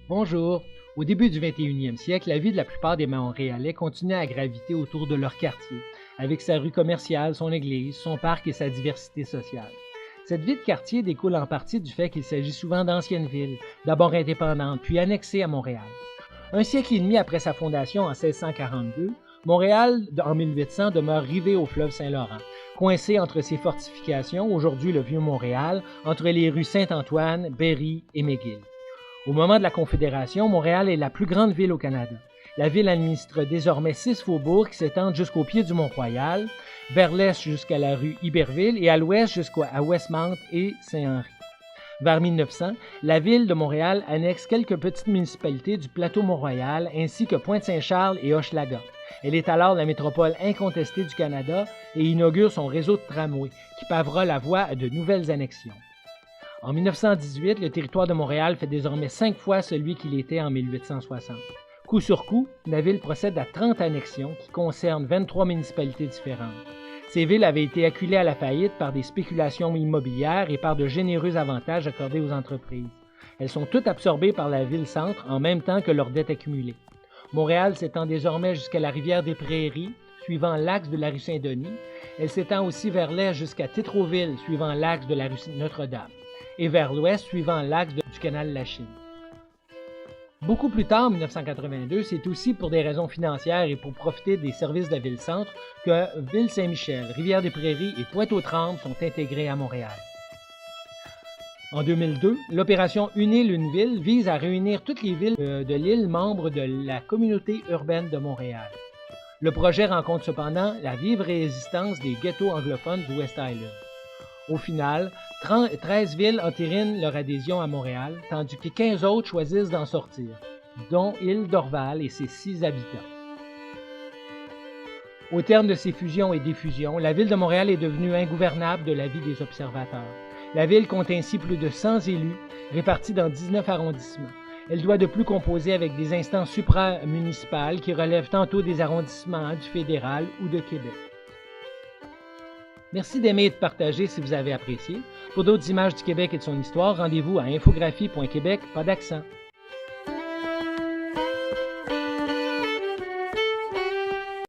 Bonjour. Au début du 21e siècle, la vie de la plupart des Montréalais continuait à graviter autour de leur quartier, avec sa rue commerciale, son église, son parc et sa diversité sociale. Cette vie de quartier découle en partie du fait qu'il s'agit souvent d'anciennes villes, d'abord indépendantes, puis annexées à Montréal. Un siècle et demi après sa fondation en 1642, Montréal, en 1800, demeure rivé au fleuve Saint-Laurent, coincé entre ses fortifications, aujourd'hui le Vieux-Montréal, entre les rues Saint-Antoine, Berry et McGill. Au moment de la Confédération, Montréal est la plus grande ville au Canada. La ville administre désormais 6 faubourgs qui s'étendent jusqu'au pied du Mont-Royal, vers l'est jusqu'à la rue Iberville et à l'ouest jusqu'à Westmount et Saint-Henri. Vers 1900, la ville de Montréal annexe quelques petites municipalités du plateau Mont-Royal ainsi que Pointe-Saint-Charles et Hochelaga. Elle est alors la métropole incontestée du Canada et inaugure son réseau de tramway qui pavera la voie à de nouvelles annexions. En 1918, le territoire de Montréal fait désormais 5 fois celui qu'il était en 1860. Coup sur coup, la ville procède à 30 annexions qui concernent 23 municipalités différentes. Ces villes avaient été acculées à la faillite par des spéculations immobilières et par de généreux avantages accordés aux entreprises. Elles sont toutes absorbées par la ville-centre en même temps que leurs dettes accumulées. Montréal s'étend désormais jusqu'à la rivière des Prairies, suivant l'axe de la rue Saint-Denis. Elle s'étend aussi vers l'est jusqu'à Tétroville, suivant l'axe de la rue Notre-Dame, et vers l'ouest, suivant l'axe du canal Lachine. Beaucoup plus tard, en 1982, c'est aussi pour des raisons financières et pour profiter des services de la ville-centre que Ville-Saint-Michel, Rivière-des-Prairies et Pointe-aux-Trembles sont intégrés à Montréal. En 2002, l'opération Une île, une ville vise à réunir toutes les villes de l'île membres de la communauté urbaine de Montréal. Le projet rencontre cependant la vive résistance des ghettos anglophones du West Island. Au final, 13 villes entérinent leur adhésion à Montréal, tandis que 15 autres choisissent d'en sortir, dont Île d'Orval et ses 6 habitants. Au terme de ces fusions et défusions, la ville de Montréal est devenue ingouvernable de l'avis des observateurs. La ville compte ainsi plus de 100 élus, répartis dans 19 arrondissements. Elle doit de plus composer avec des instances supramunicipales qui relèvent tantôt des arrondissements, du fédéral ou de Québec. Merci d'aimer et de partager si vous avez apprécié. Pour d'autres images du Québec et de son histoire, rendez-vous à infographie.québec, pas d'accent.